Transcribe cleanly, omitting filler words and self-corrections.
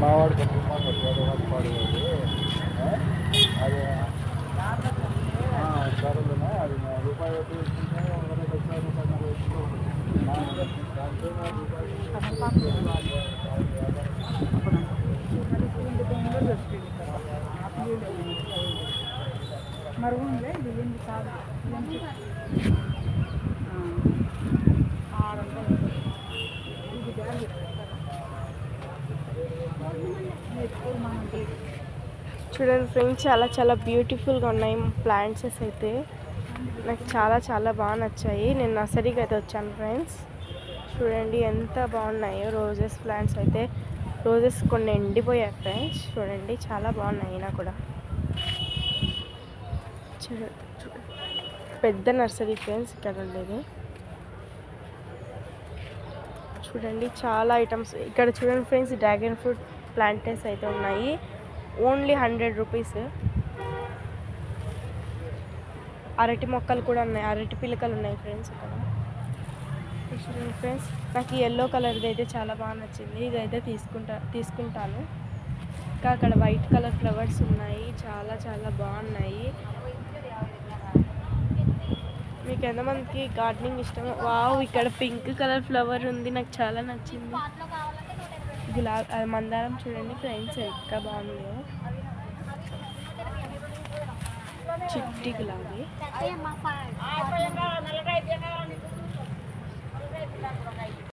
మావాడు కొట్టుకున్నాడు పాడు అది సరేనా అది రూపాయి తీసుకుంటే మరుగుండే బియ్యం కాదు చూడండి ఫ్రెండ్స్, చాలా చాలా బ్యూటిఫుల్గా ఉన్నాయి ప్లాంట్స్ అయితే. నాకు చాలా చాలా బాగా నచ్చాయి. నేను నర్సరీకి అయితే వచ్చాను ఫ్రెండ్స్. చూడండి ఎంత బాగున్నాయో రోజెస్ ప్లాంట్స్ అయితే. రోజెస్ కొన్ని ఎండిపోయాయి ఫ్రెండ్స్. చూడండి చాలా బాగున్నాయి. నాకు కూడా పెద్ద నర్సరీ ఫ్రెండ్స్ ఇక్కడ ఉండేది. చూడండి చాలా ఐటమ్స్ ఇక్కడ చూడండి ఫ్రెండ్స్. డ్రాగన్ ఫ్రూట్ ప్లాంటెస్ అయితే ఉన్నాయి. Only 100 rupees. అరటి మొక్కలు కూడా ఉన్నాయి. అరటి పిలకలు ఉన్నాయి ఫ్రెండ్స్ ఇక్కడ. చూడండి ఫ్రెండ్స్, నాకు ఈ ఎల్లో కలర్ది అయితే చాలా బాగా నచ్చింది. ఇదైతే తీసుకుంటాను. ఇంకా అక్కడ వైట్ కలర్ ఫ్లవర్స్ ఉన్నాయి. చాలా చాలా బాగున్నాయి. మీకు ఎంతమందికి గార్డెనింగ్ ఇష్టమో. వావ్, ఇక్కడ పింక్ కలర్ ఫ్లవర్ ఉంది. నాకు చాలా నచ్చింది. మందారం చూడండి ఫ్రెండ్స్ ఎంత బాగుందో. చిట్టి గులాబీ.